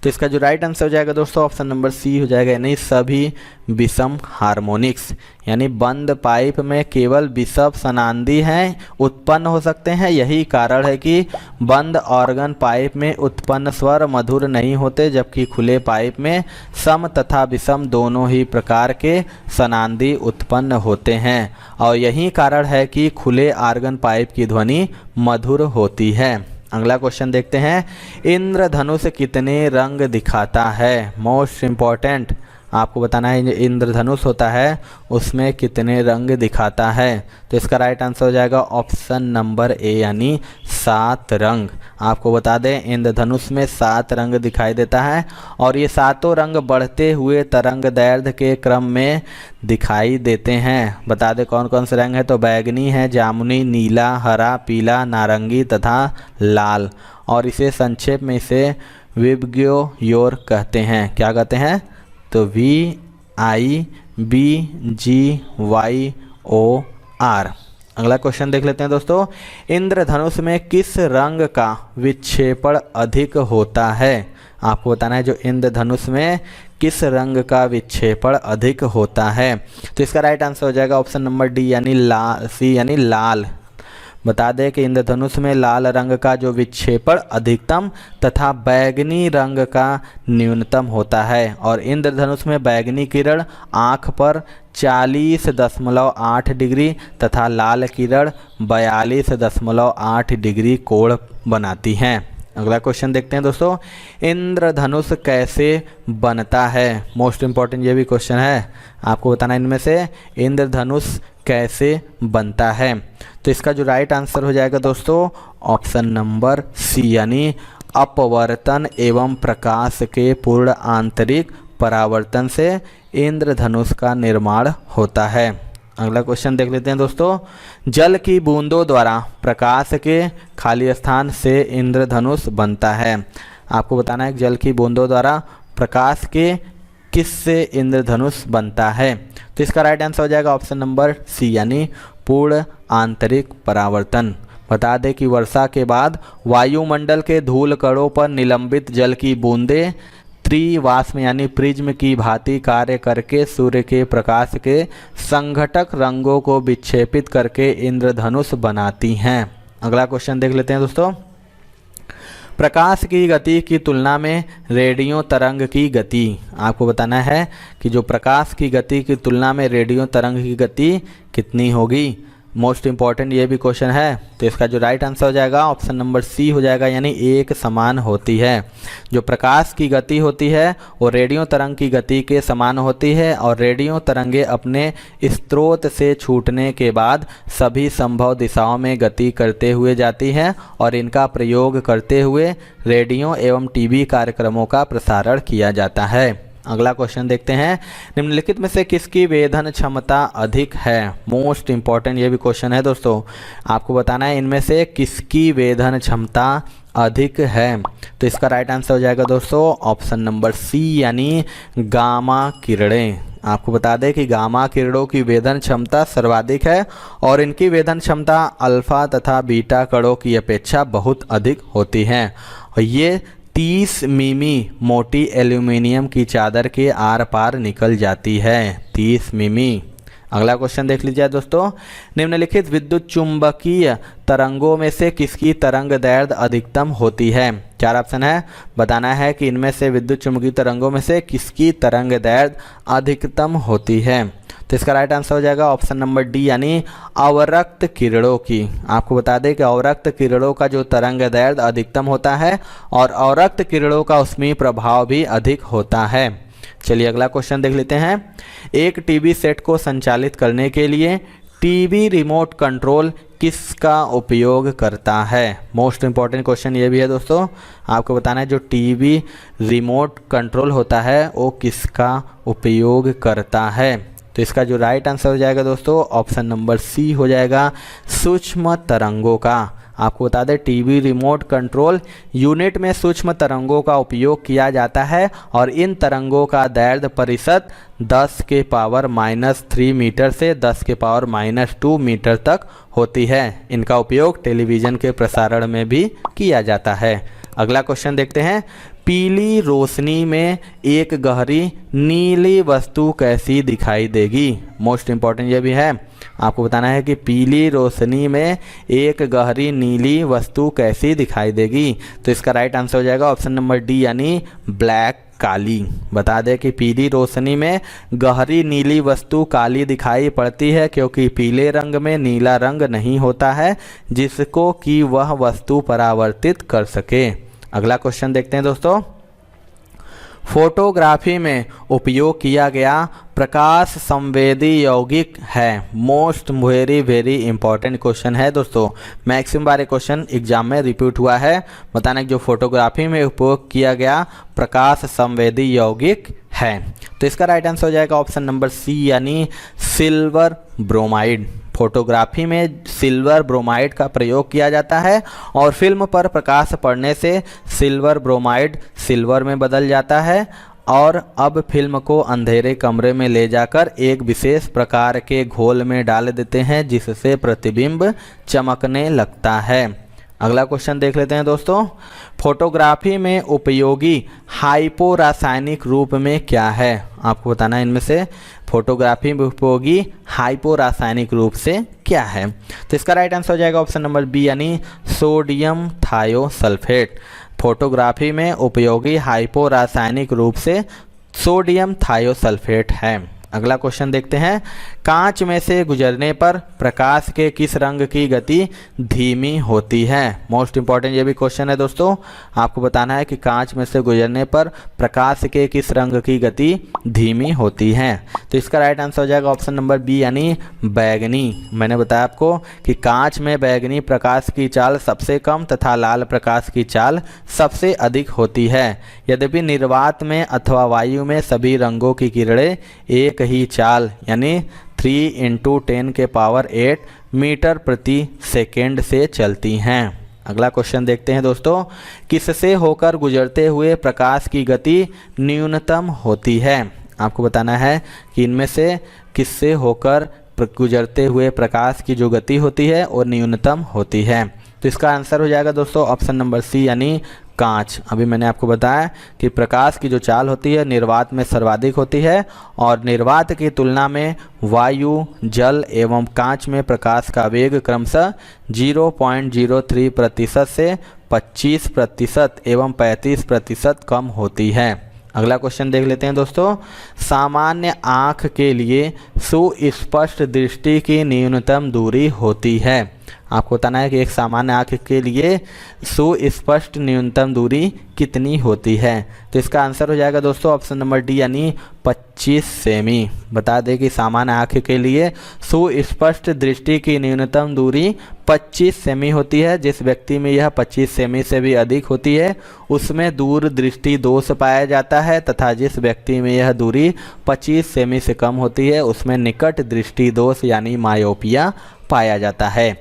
तो इसका जो राइट आंसर हो जाएगा दोस्तों ऑप्शन नंबर सी हो जाएगा, यानी सभी विषम हार्मोनिक्स। यानी बंद पाइप में केवल विषम सनांदी हैं उत्पन्न हो सकते हैं। यही कारण है कि बंद ऑर्गन पाइप में उत्पन्न स्वर मधुर नहीं होते, जबकि खुले पाइप में सम तथा विषम दोनों ही प्रकार के सनांदी उत्पन्न होते हैं और यही कारण है कि खुले ऑर्गन पाइप की ध्वनि मधुर होती है। अगला क्वेश्चन देखते हैं। इंद्रधनुष कितने रंग दिखाता है? मोस्ट इम्पॉर्टेंट, आपको बताना है जो इंद्रधनुष होता है उसमें कितने रंग दिखाता है। तो इसका राइट आंसर हो जाएगा ऑप्शन नंबर ए यानी 7 रंग। आपको बता दें इंद्रधनुष में 7 रंग दिखाई देता है और ये सातों रंग बढ़ते हुए तरंग दैर्ध्य के क्रम में दिखाई देते हैं। बता दें कौन कौन से रंग है, तो बैगनी है, जामुनी, नीला, हरा, पीला, नारंगी तथा लाल। और इसे संक्षेप में इसे विबग्योर कहते हैं। क्या कहते हैं, तो VIBGYOR। अगला क्वेश्चन देख लेते हैं दोस्तों, इंद्रधनुष में किस रंग का विक्षेपण अधिक होता है। आपको बताना है जो इंद्रधनुष में किस रंग का विक्षेपण अधिक होता है। तो इसका राइट आंसर हो जाएगा ऑप्शन नंबर डी यानी सी यानी लाल। बता दें कि इंद्रधनुष में लाल रंग का जो विक्षेपण अधिकतम तथा बैगनी रंग का न्यूनतम होता है और इंद्रधनुष में बैगनी किरण आँख पर 40.8 डिग्री तथा लाल किरण 42.8 डिग्री कोण बनाती हैं। अगला क्वेश्चन देखते हैं दोस्तों, इंद्रधनुष कैसे बनता है। मोस्ट इम्पॉर्टेंट ये भी क्वेश्चन है, आपको बताना इनमें से इंद्रधनुष कैसे बनता है। तो इसका जो राइट आंसर हो जाएगा दोस्तों ऑप्शन नंबर सी यानी अपवर्तन एवं प्रकाश के पूर्ण आंतरिक परावर्तन से इंद्रधनुष का निर्माण होता है। अगला क्वेश्चन देख लेते हैं दोस्तों, जल की बूंदों द्वारा प्रकाश के खाली स्थान से इंद्रधनुष बनता है। आपको बताना है जल की बूंदों द्वारा प्रकाश के किससे इंद्रधनुष बनता है। तो इसका राइट आंसर हो जाएगा ऑप्शन नंबर सी यानी पूर्ण आंतरिक परावर्तन। बता दें कि वर्षा के बाद वायुमंडल के धूल कणों पर निलंबित जल की बूंदें त्रिवाष्प यानी प्रिज्म की भांति कार्य करके सूर्य के प्रकाश के संघटक रंगों को विक्षेपित करके इंद्रधनुष बनाती हैं। अगला क्वेश्चन देख लेते हैं दोस्तों, प्रकाश की गति की तुलना में रेडियो तरंग की गति। आपको बताना है कि जो प्रकाश की गति की तुलना में रेडियो तरंग की गति कितनी होगी। मोस्ट इम्पॉर्टेंट ये भी क्वेश्चन है। तो इसका जो राइट आंसर हो जाएगा ऑप्शन नंबर सी हो जाएगा यानी एक समान होती है। जो प्रकाश की गति होती है वो रेडियो तरंग की गति के समान होती है और रेडियो तरंगे अपने स्रोत से छूटने के बाद सभी संभव दिशाओं में गति करते हुए जाती हैं और इनका प्रयोग करते हुए रेडियो एवं टीवी कार्यक्रमों का प्रसारण किया जाता है। अगला क्वेश्चन देखते हैं, निम्नलिखित में से किसकी वेधन क्षमता अधिक है। मोस्ट इम्पॉर्टेंट ये भी क्वेश्चन है दोस्तों, आपको बताना है इनमें से किसकी वेधन क्षमता अधिक है। तो इसका राइट आंसर हो जाएगा दोस्तों ऑप्शन नंबर सी यानी गामा किरणें। आपको बता दें कि गामा किरणों की वेधन क्षमता सर्वाधिक है और इनकी वेधन क्षमता अल्फा तथा बीटा कणों की अपेक्षा बहुत अधिक होती है और ये 30 मिमी मोटी एल्यूमिनियम की चादर के आर पार निकल जाती है। 30 मिमी। अगला क्वेश्चन देख लीजिए दोस्तों, निम्नलिखित विद्युत चुंबकीय तरंगों में से किसकी तरंग दैर्ध्य अधिकतम होती है। 4 ऑप्शन है, बताना है कि इनमें से विद्युत चुंबकीय तरंगों में से किसकी तरंग दैर्ध्य अधिकतम होती है। तो इसका राइट आंसर हो जाएगा ऑप्शन नंबर डी यानी अवरक्त किरणों की। आपको बता दें कि अवरक्त किरणों का जो तरंग दैर्ध्य अधिकतम होता है और अवरक्त किरणों का उसमें प्रभाव भी अधिक होता है। चलिए अगला क्वेश्चन देख लेते हैं, एक टीवी सेट को संचालित करने के लिए टीवी रिमोट कंट्रोल किसका उपयोग करता है। मोस्ट इंपॉर्टेंट क्वेश्चन ये भी है दोस्तों, आपको बताना है जो टीवी रिमोट कंट्रोल होता है वो किसका उपयोग करता है। तो इसका जो राइट आंसर हो जाएगा दोस्तों ऑप्शन नंबर सी हो जाएगा सूक्ष्म तरंगों का। आपको बता दें टीवी रिमोट कंट्रोल यूनिट में सूक्ष्म तरंगों का उपयोग किया जाता है और इन तरंगों का दैर्ध्य परिषद 10 के पावर -3 मीटर से 10 के पावर -2 मीटर तक होती है। इनका उपयोग टेलीविज़न के प्रसारण में भी किया जाता है। अगला क्वेश्चन देखते हैं, पीली रोशनी में एक गहरी नीली वस्तु कैसी दिखाई देगी। मोस्ट इम्पॉर्टेंट ये भी है, आपको बताना है कि पीली रोशनी में एक गहरी नीली वस्तु कैसी दिखाई देगी। तो इसका राइट आंसर हो जाएगा ऑप्शन नंबर डी यानी ब्लैक काली। बता दें कि पीली रोशनी में गहरी नीली वस्तु काली दिखाई पड़ती है क्योंकि पीले रंग में नीला रंग नहीं होता है जिसको कि वह वस्तु परावर्तित कर सके। अगला क्वेश्चन देखते हैं दोस्तों, फोटोग्राफी में उपयोग किया गया प्रकाश संवेदी यौगिक है। Most very very important question है दोस्तों, मैक्सिमम बार क्वेश्चन एग्जाम में रिपीट हुआ है। बताना कि जो फोटोग्राफी में उपयोग किया गया प्रकाश संवेदी यौगिक है। तो इसका राइट आंसर हो जाएगा ऑप्शन नंबर सी यानी सिल्वर ब्रोमाइड। फोटोग्राफी में सिल्वर ब्रोमाइड का प्रयोग किया जाता है और फिल्म पर प्रकाश पड़ने से सिल्वर ब्रोमाइड सिल्वर में बदल जाता है और अब फिल्म को अंधेरे कमरे में ले जाकर एक विशेष प्रकार के घोल में डाल देते हैं जिससे प्रतिबिंब चमकने लगता है। अगला क्वेश्चन देख लेते हैं दोस्तों, फोटोग्राफी में उपयोगी हाइपो रासायनिक रूप में क्या है। आपको बताना है इनमें से फोटोग्राफी में उपयोगी हाइपो रासायनिक रूप से क्या है। तो इसका राइट आंसर हो जाएगा ऑप्शन नंबर बी यानी सोडियम थायोसल्फेट। फोटोग्राफी में उपयोगी हाइपो रासायनिक रूप से सोडियम थायोसल्फेट है। अगला क्वेश्चन देखते हैं, कांच में से गुजरने पर प्रकाश के किस रंग की गति धीमी होती है। मोस्ट इंपॉर्टेंट ये भी क्वेश्चन है दोस्तों, आपको बताना है कि कांच में से गुजरने पर प्रकाश के किस रंग की गति धीमी होती है। तो इसका राइट आंसर हो जाएगा ऑप्शन नंबर बी यानी बैगनी। मैंने बताया आपको कि कांच में बैगनी प्रकाश की चाल सबसे कम तथा लाल प्रकाश की चाल सबसे अधिक होती है। यद्यपि निर्वात में अथवा वायु में सभी रंगों की किरणें एक ही चाल यानी 3 × 10⁸ मीटर प्रति सेकेंड से चलती हैं। अगला क्वेश्चन देखते हैं दोस्तों, किससे होकर गुजरते हुए प्रकाश की गति न्यूनतम होती है। आपको बताना है कि इनमें से किससे होकर गुजरते हुए प्रकाश की जो गति होती है वो न्यूनतम होती है। तो इसका आंसर हो जाएगा दोस्तों ऑप्शन नंबर सी यानी कांच। अभी मैंने आपको बताया कि प्रकाश की जो चाल होती है निर्वात में सर्वाधिक होती है और निर्वात की तुलना में वायु, जल एवं कांच में प्रकाश का वेग क्रमशः 0.03% से 25% एवं 35% कम होती है। अगला क्वेश्चन देख लेते हैं दोस्तों, सामान्य आँख के लिए सुस्पष्ट दृष्टि की न्यूनतम दूरी होती है। आपको बताना है कि एक सामान्य आँख के लिए सुस्पष्ट न्यूनतम दूरी कितनी होती है। तो इसका आंसर हो जाएगा दोस्तों ऑप्शन नंबर डी यानी 25 सेमी। बता दें कि सामान्य आँख के लिए सुस्पष्ट दृष्टि की न्यूनतम दूरी 25 सेमी होती है। जिस व्यक्ति में यह 25 सेमी से भी अधिक होती है उसमें दूर दृष्टि दोष पाया जाता है तथा जिस व्यक्ति में यह दूरी 25 सेमी से कम होती है उसमें निकट दृष्टि दोष यानी मायोपिया पाया जाता है।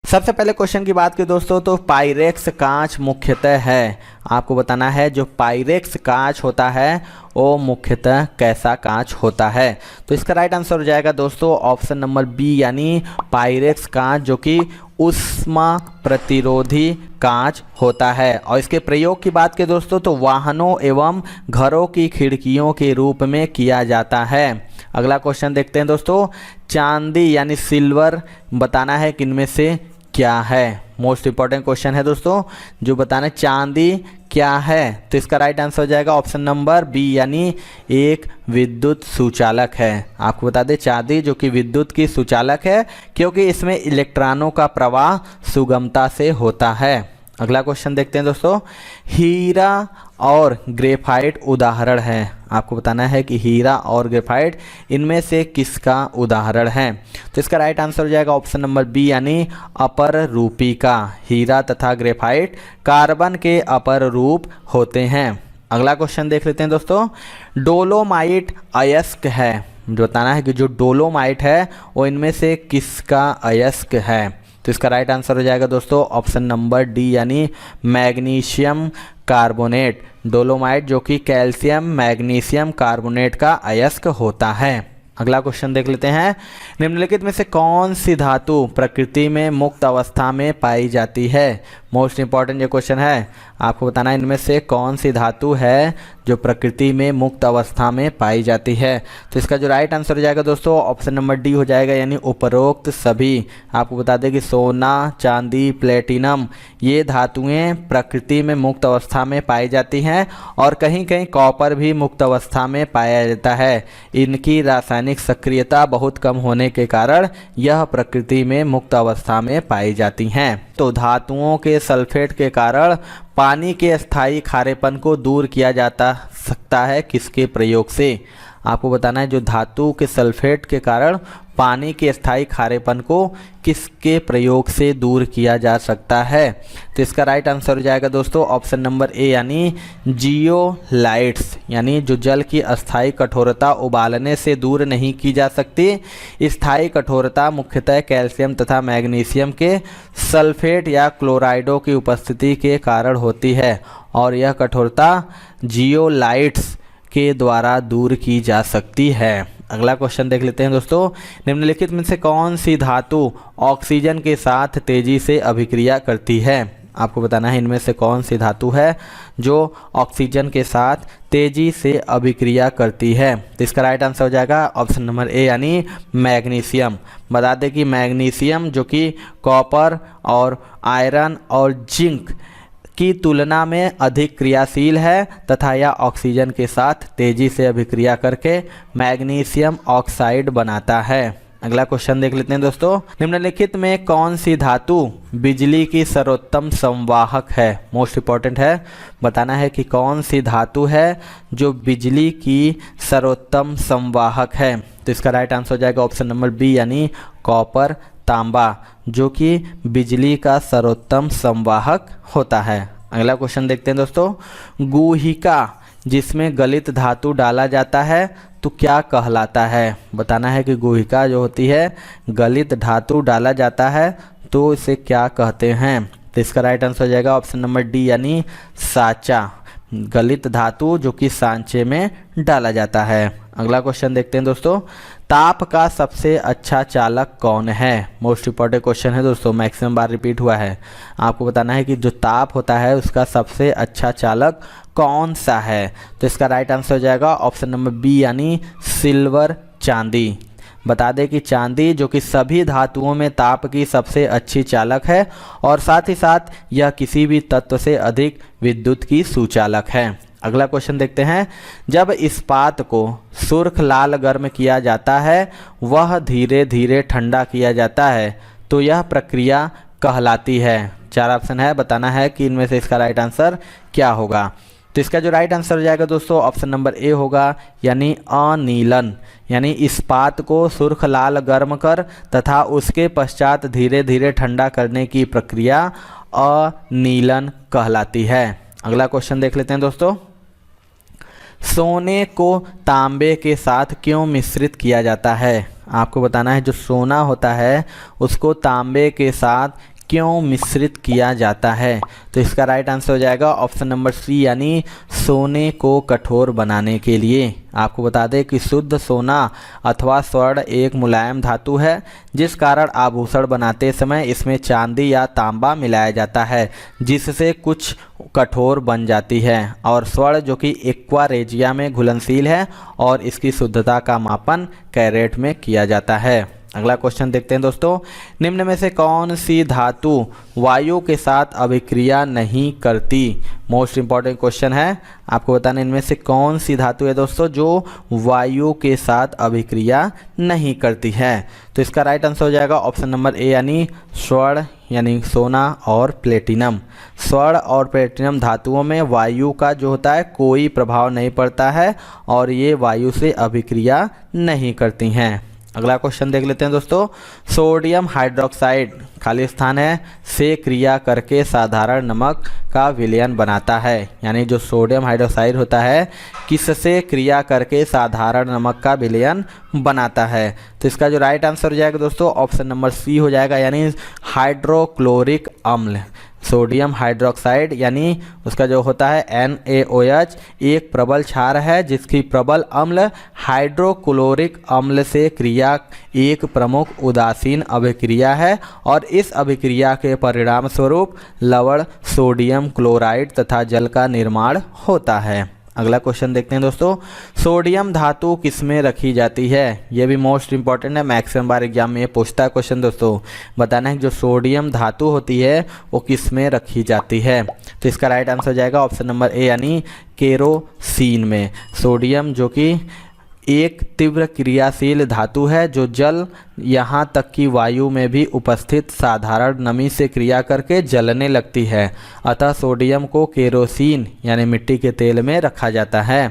सबसे पहले क्वेश्चन की बात की दोस्तों तो पाइरेक्स कांच मुख्यतः है। आपको बताना है जो पाइरेक्स कांच होता है वो मुख्यतः कैसा कांच होता है। तो इसका राइट आंसर हो जाएगा दोस्तों ऑप्शन नंबर बी यानी पाइरेक्स कांच जो कि उष्मा प्रतिरोधी कांच होता है। और इसके प्रयोग की बात करें दोस्तों तो वाहनों एवं घरों की खिड़कियों के रूप में किया जाता है। अगला क्वेश्चन देखते हैं दोस्तों, चांदी यानी सिल्वर बताना है कि इनमें से क्या है। मोस्ट इंपॉर्टेंट क्वेश्चन है दोस्तों जो बताना है चांदी क्या है। तो इसका राइट आंसर हो जाएगा ऑप्शन नंबर बी यानी एक विद्युत सुचालक है। आपको बता दें चांदी जो कि विद्युत की सुचालक है क्योंकि इसमें इलेक्ट्रॉनों का प्रवाह सुगमता से होता है। अगला क्वेश्चन देखते हैं दोस्तों, हीरा और ग्रेफाइट उदाहरण है। आपको बताना है कि हीरा और ग्रेफाइट इनमें से किसका उदाहरण है। तो इसका राइट आंसर हो जाएगा ऑप्शन नंबर बी यानी अपर रूपी का। हीरा तथा ग्रेफाइट कार्बन के अपर रूप होते हैं। अगला क्वेश्चन देख लेते हैं दोस्तों, डोलोमाइट अयस्क है। जो बताना है कि जो डोलोमाइट है वो इनमें से किसका अयस्क है। तो इसका राइट आंसर हो जाएगा दोस्तों ऑप्शन नंबर डी यानी मैग्नीशियम कार्बोनेट। डोलोमाइट जो कि कैल्शियम मैग्नीशियम कार्बोनेट का अयस्क होता है। अगला क्वेश्चन देख लेते हैं, निम्नलिखित में से कौन सी धातु प्रकृति में मुक्त अवस्था में पाई जाती है। मोस्ट इंपॉर्टेंट ये क्वेश्चन है, आपको बताना है इनमें से कौन सी धातु है जो प्रकृति में मुक्त अवस्था में पाई जाती है। तो इसका जो राइट आंसर हो जाएगा दोस्तों ऑप्शन नंबर डी हो जाएगा यानी उपरोक्त सभी। आपको बता दें कि सोना, चांदी, प्लेटिनम ये धातुएं प्रकृति में मुक्त अवस्था में पाई जाती हैं और कहीं कहीं कॉपर भी मुक्त अवस्था में पाया जाता है। इनकी रासायनिक सक्रियता बहुत कम होने के कारण यह प्रकृति में मुक्त अवस्था में पाई जाती हैं। तो धातुओं के सल्फेट के कारण पानी के अस्थायी खारेपन को दूर किया जाता सकता है किसके प्रयोग से? आपको बताना है जो धातु के सल्फेट के कारण पानी के अस्थायी खारेपन को किसके प्रयोग से दूर किया जा सकता है? तो इसका राइट आंसर हो जाएगा दोस्तों ऑप्शन नंबर ए यानी जियोलाइट्स, यानी जो जल की अस्थायी कठोरता उबालने से दूर नहीं की जा सकती। स्थायी कठोरता मुख्यतः कैल्शियम तथा मैग्नीशियम के सल्फेट या क्लोराइडों की उपस्थिति के कारण होती है और यह कठोरता जियोलाइट्स के द्वारा दूर की जा सकती है। अगला क्वेश्चन देख लेते हैं दोस्तों, निम्नलिखित में से कौन सी धातु ऑक्सीजन के साथ तेजी से अभिक्रिया करती है? आपको बताना है इनमें से कौन सी धातु है जो ऑक्सीजन के साथ तेजी से अभिक्रिया करती है? तो इसका राइट आंसर हो जाएगा ऑप्शन नंबर ए यानी मैग्नीशियम। बता दें कि मैग्नीशियम जो कि कॉपर और आयरन और जिंक की तुलना में अधिक क्रियाशील है तथा यह ऑक्सीजन के साथ तेजी से अभिक्रिया करके मैग्नीशियम ऑक्साइड बनाता है। अगला क्वेश्चन देख लेते हैं दोस्तों, निम्नलिखित में कौन सी धातु बिजली की सर्वोत्तम संवाहक है? मोस्ट इंपॉर्टेंट है, बताना है कि कौन सी धातु है जो बिजली की सर्वोत्तम संवाहक है। तो इसका राइट आंसर हो जाएगा ऑप्शन नंबर बी यानी कॉपर तांबा, जो कि बिजली का सर्वोत्तम संवाहक होता है। अगला क्वेश्चन देखते हैं दोस्तों, गुहिका जिसमें गलित धातु डाला जाता है तो क्या कहलाता है? बताना है कि गुहिका जो होती है गलित धातु डाला जाता है तो इसे क्या कहते हैं? तो इसका राइट आंसर हो जाएगा ऑप्शन नंबर डी यानी साँचा, गलित धातु जो कि सांचे में डाला जाता है। अगला क्वेश्चन देखते हैं दोस्तों, ताप का सबसे अच्छा चालक कौन है? मोस्ट इंपॉर्टेंट क्वेश्चन है दोस्तों, मैक्सिमम बार रिपीट हुआ है। आपको बताना है कि जो ताप होता है उसका सबसे अच्छा चालक कौन सा है? तो इसका राइट आंसर हो जाएगा ऑप्शन नंबर बी यानी सिल्वर, चांदी। बता दें कि चांदी जो कि सभी धातुओं में ताप की सबसे अच्छी चालक है और साथ ही साथ यह किसी भी तत्व से अधिक विद्युत की सुचालक है। अगला क्वेश्चन देखते हैं, जब इस्पात को सुर्ख लाल गर्म किया जाता है वह धीरे धीरे ठंडा किया जाता है तो यह प्रक्रिया कहलाती है? 4 ऑप्शन है, बताना है कि इनमें से इसका राइट आंसर क्या होगा। तो इसका जो राइट आंसर हो जाएगा दोस्तों ऑप्शन नंबर ए होगा यानी अनीलन, यानी इस्पात को सुर्ख लाल गर्म कर तथा उसके पश्चात धीरे धीरे ठंडा करने की प्रक्रिया अनीलन कहलाती है। अगला क्वेश्चन देख लेते हैं दोस्तों, सोने को तांबे के साथ क्यों मिश्रित किया जाता है? आपको बताना है जो सोना होता है उसको तांबे के साथ क्यों मिश्रित किया जाता है? तो इसका राइट आंसर हो जाएगा ऑप्शन नंबर सी यानी सोने को कठोर बनाने के लिए। आपको बता दें कि शुद्ध सोना अथवा स्वर्ण एक मुलायम धातु है जिस कारण आभूषण बनाते समय इसमें चांदी या तांबा मिलाया जाता है जिससे कुछ कठोर बन जाती है, और स्वर्ण जो कि एक्वा रेजिया में घुलनशील है और इसकी शुद्धता का मापन कैरेट में किया जाता है। अगला क्वेश्चन देखते हैं दोस्तों, निम्न में से कौन सी धातु वायु के साथ अभिक्रिया नहीं करती? मोस्ट इंपॉर्टेंट क्वेश्चन है, आपको बताना इनमें से कौन सी धातु है दोस्तों जो वायु के साथ अभिक्रिया नहीं करती है? तो इसका राइट आंसर हो जाएगा ऑप्शन नंबर ए यानी स्वर्ण, यानी सोना और प्लेटिनम। स्वर्ण और प्लेटिनम धातुओं में वायु का जो होता है कोई प्रभाव नहीं पड़ता है और ये वायु से अभिक्रिया नहीं करती हैं। अगला क्वेश्चन देख लेते हैं दोस्तों, सोडियम हाइड्रोक्साइड खाली स्थान है से क्रिया करके साधारण नमक का विलयन बनाता है, यानी जो सोडियम हाइड्रोक्साइड होता है किससे क्रिया करके साधारण नमक का विलयन बनाता है? तो इसका जो राइट आंसर हो जाएगा दोस्तों ऑप्शन नंबर सी हो जाएगा यानी हाइड्रोक्लोरिक अम्ल। सोडियम हाइड्रोक्साइड यानी उसका जो होता है NaOH एक प्रबल क्षार है जिसकी प्रबल अम्ल हाइड्रोक्लोरिक अम्ल से क्रिया एक प्रमुख उदासीन अभिक्रिया है और इस अभिक्रिया के परिणाम स्वरूप लवण सोडियम क्लोराइड तथा जल का निर्माण होता है। अगला क्वेश्चन देखते हैं दोस्तों, सोडियम धातु किसमें रखी जाती है? यह भी मोस्ट इंपॉर्टेंट है, मैक्सिमम बार एग्जाम में ये पूछता है क्वेश्चन दोस्तों। बताना है कि जो सोडियम धातु होती है वो किसमें रखी जाती है? तो इसका राइट आंसर हो जाएगा ऑप्शन नंबर ए यानी केरोसिन में। सोडियम जो कि एक तीव्र क्रियाशील धातु है जो जल यहाँ तक कि वायु में भी उपस्थित साधारण नमी से क्रिया करके जलने लगती है। अतः सोडियम को केरोसिन यानी मिट्टी के तेल में रखा जाता है।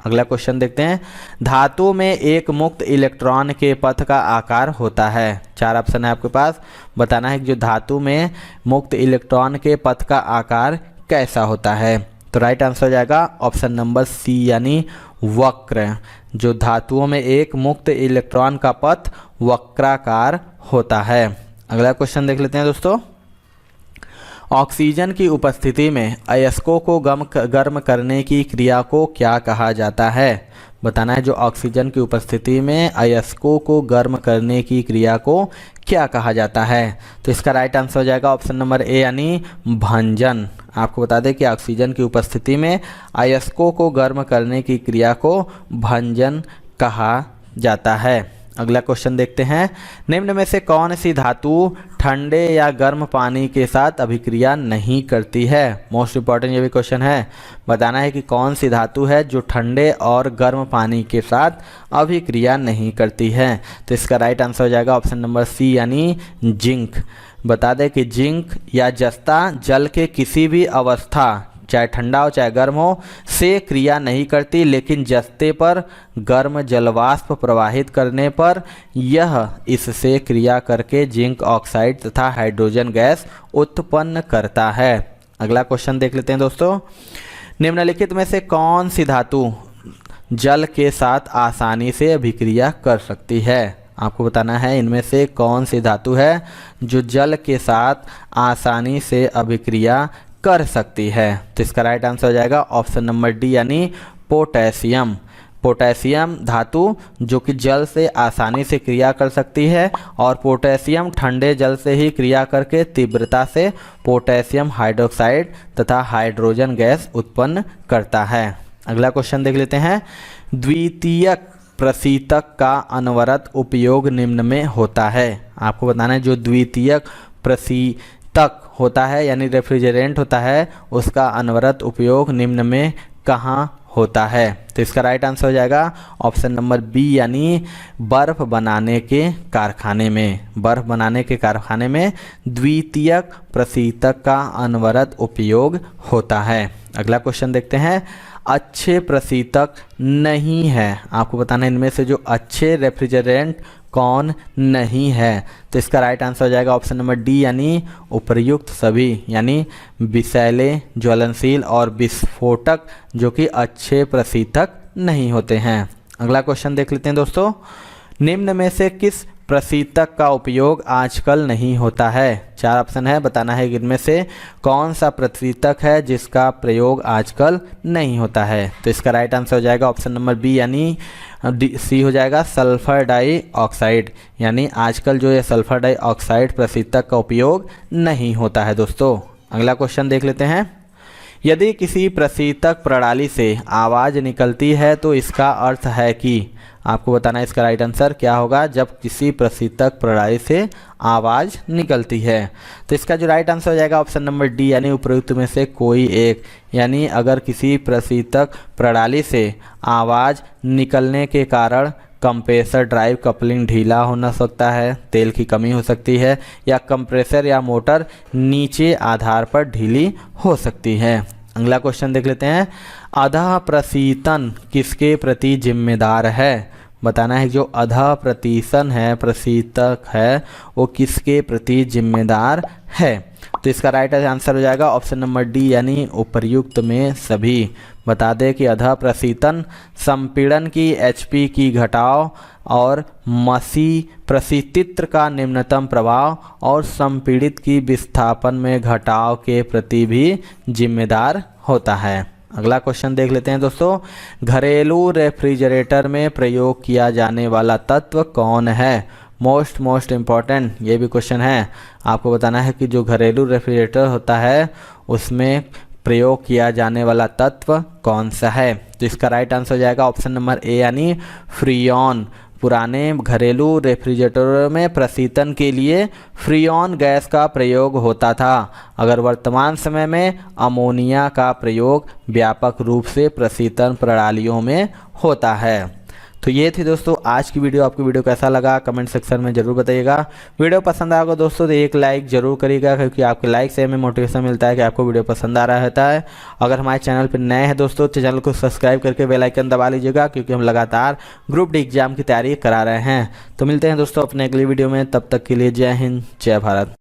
अगला क्वेश्चन देखते हैं। धातु में एक मुक्त इलेक्ट्रॉन के पथ का आकार होता है। 4 ऑप्शन है आपके पास। बताना है कि जो धातु में मुक्त इलेक्ट्रॉन के पथ का आकार कैसा होता है। तो राइट आंसर हो जाएगा ऑप्शन नंबर सी यानी वक्र। जो धातुओं में एक मुक्त इलेक्ट्रॉन का पथ वक्राकार होता है। अगला क्वेश्चन देख लेते हैं दोस्तों। ऑक्सीजन की उपस्थिति में अयस्कों को गर्म करने की क्रिया को क्या कहा जाता है। बताना है जो ऑक्सीजन की उपस्थिति में अयस्कों को गर्म करने की क्रिया को क्या कहा जाता है। तो इसका राइट आंसर हो जाएगा ऑप्शन नंबर ए यानी भंजन। आपको बता दें कि ऑक्सीजन की उपस्थिति में अयस्कों को गर्म करने की क्रिया को भंजन कहा जाता है। अगला क्वेश्चन देखते हैं। निम्न में से कौन सी धातु ठंडे या गर्म पानी के साथ अभिक्रिया नहीं करती है। मोस्ट इंपॉर्टेंट ये भी क्वेश्चन है। बताना है कि कौन सी धातु है जो ठंडे और गर्म पानी के साथ अभिक्रिया नहीं करती है। तो इसका राइट आंसर हो जाएगा ऑप्शन नंबर सी यानी जिंक। बता दें कि जिंक या जस्ता जल के किसी भी अवस्था चाहे ठंडा हो चाहे गर्म हो से क्रिया नहीं करती, लेकिन जस्ते पर गर्म जलवाष्प प्रवाहित करने पर यह इससे क्रिया करके जिंक ऑक्साइड तथा हाइड्रोजन गैस उत्पन्न करता है। अगला क्वेश्चन देख लेते हैं दोस्तों। निम्नलिखित में से कौन सी धातु जल के साथ आसानी से अभिक्रिया कर सकती है। आपको बताना है इनमें से कौन सी धातु है जो जल के साथ आसानी से अभिक्रिया कर सकती है। तो इसका राइट आंसर हो जाएगा ऑप्शन नंबर डी यानी पोटेशियम। पोटेशियम धातु जो कि जल से आसानी से क्रिया कर सकती है और पोटेशियम ठंडे जल से ही क्रिया करके तीव्रता से पोटेशियम हाइड्रोक्साइड तथा हाइड्रोजन गैस उत्पन्न करता है। अगला क्वेश्चन देख लेते हैं। द्वितीयक प्रशीतक का अनवरत उपयोग निम्न में होता है। आपको बताना है जो द्वितीयक प्रशीतक होता है यानी रेफ्रिजरेंट होता है उसका अनवरत उपयोग निम्न में कहाँ होता है। तो इसका राइट आंसर हो जाएगा ऑप्शन नंबर बी यानी बर्फ बनाने के कारखाने में। बर्फ बनाने के कारखाने में द्वितीयक प्रशीतक का अनवरत उपयोग होता है। अगला क्वेश्चन देखते हैं। अच्छे प्रशीतक नहीं है। आपको बताना है इनमें से जो अच्छे रेफ्रिजरेंट कौन नहीं है। तो इसका राइट आंसर हो जाएगा ऑप्शन नंबर डी यानी उपर्युक्त सभी, यानी विषैले, ज्वलनशील और विस्फोटक जो कि अच्छे प्रशीतक नहीं होते हैं। अगला क्वेश्चन देख लेते हैं दोस्तों। निम्न में से किस प्रशीतक का उपयोग आजकल नहीं होता है। 4 ऑप्शन है। बताना है कि इनमें से कौन सा प्रशीतक है जिसका प्रयोग आजकल नहीं होता है। तो इसका राइट आंसर हो जाएगा ऑप्शन नंबर बी यानी सी हो जाएगा सल्फर डाइऑक्साइड, यानी आजकल जो ये सल्फर डाइऑक्साइड प्रशीतक का उपयोग नहीं होता है दोस्तों। अगला क्वेश्चन देख लेते हैं। यदि किसी प्रशीतक प्रणाली से आवाज़ निकलती है तो इसका अर्थ है कि, आपको बताना है इसका राइट आंसर क्या होगा जब किसी प्रशीतक प्रणाली से आवाज़ निकलती है। तो इसका जो राइट आंसर हो जाएगा ऑप्शन नंबर डी यानी उपरोक्त में से कोई एक, यानी अगर किसी प्रशीतक प्रणाली से आवाज़ निकलने के कारण कंप्रेसर ड्राइव कपलिंग ढीला होना सकता है, तेल की कमी हो सकती है, या कंप्रेसर या मोटर नीचे आधार पर ढीली हो सकती है। अगला क्वेश्चन देख लेते हैं। अधः प्रशीतन किसके प्रति जिम्मेदार है। बताना है जो अधः प्रशीतन है, प्रशीतक है, वो किसके प्रति जिम्मेदार है। तो इसका राइट आंसर हो जाएगा ऑप्शन नंबर डी यानी उपर्युक्त में सभी। बता दें कि अधः प्रशीतन संपीड़न की एचपी की घटाव और मसी प्रशीतित्र का निम्नतम प्रभाव और संपीड़ित की विस्थापन में घटाव के प्रति भी जिम्मेदार होता है। अगला क्वेश्चन देख लेते हैं दोस्तों। घरेलू रेफ्रिजरेटर में प्रयोग किया जाने वाला तत्व कौन है। मोस्ट इम्पॉर्टेंट ये भी क्वेश्चन है। आपको बताना है कि जो घरेलू रेफ्रिजरेटर होता है उसमें प्रयोग किया जाने वाला तत्व कौन सा है। तो इसका राइट आंसर हो जाएगा ऑप्शन नंबर ए यानी फ्रीऑन। पुराने घरेलू रेफ्रिजरेटरों में प्रशीतन के लिए फ्रीऑन गैस का प्रयोग होता था, अगर वर्तमान समय में अमोनिया का प्रयोग व्यापक रूप से प्रशीतन प्रणालियों में होता है। तो ये थी दोस्तों आज की वीडियो। आपको वीडियो कैसा लगा कमेंट सेक्शन में ज़रूर बताइएगा। वीडियो पसंद आएगा दोस्तों तो एक लाइक ज़रूर करिएगा, क्योंकि आपके लाइक से हमें मोटिवेशन मिलता है कि आपको वीडियो पसंद आ रहा रहता है। अगर हमारे चैनल पर नए हैं दोस्तों तो चैनल को सब्सक्राइब करके बेल आइकन दबा लीजिएगा, क्योंकि हम लगातार ग्रुप डी एग्जाम की तैयारी करा रहे हैं। तो मिलते हैं दोस्तों अपने अगली वीडियो में, तब तक के लिए जय हिंद जय भारत।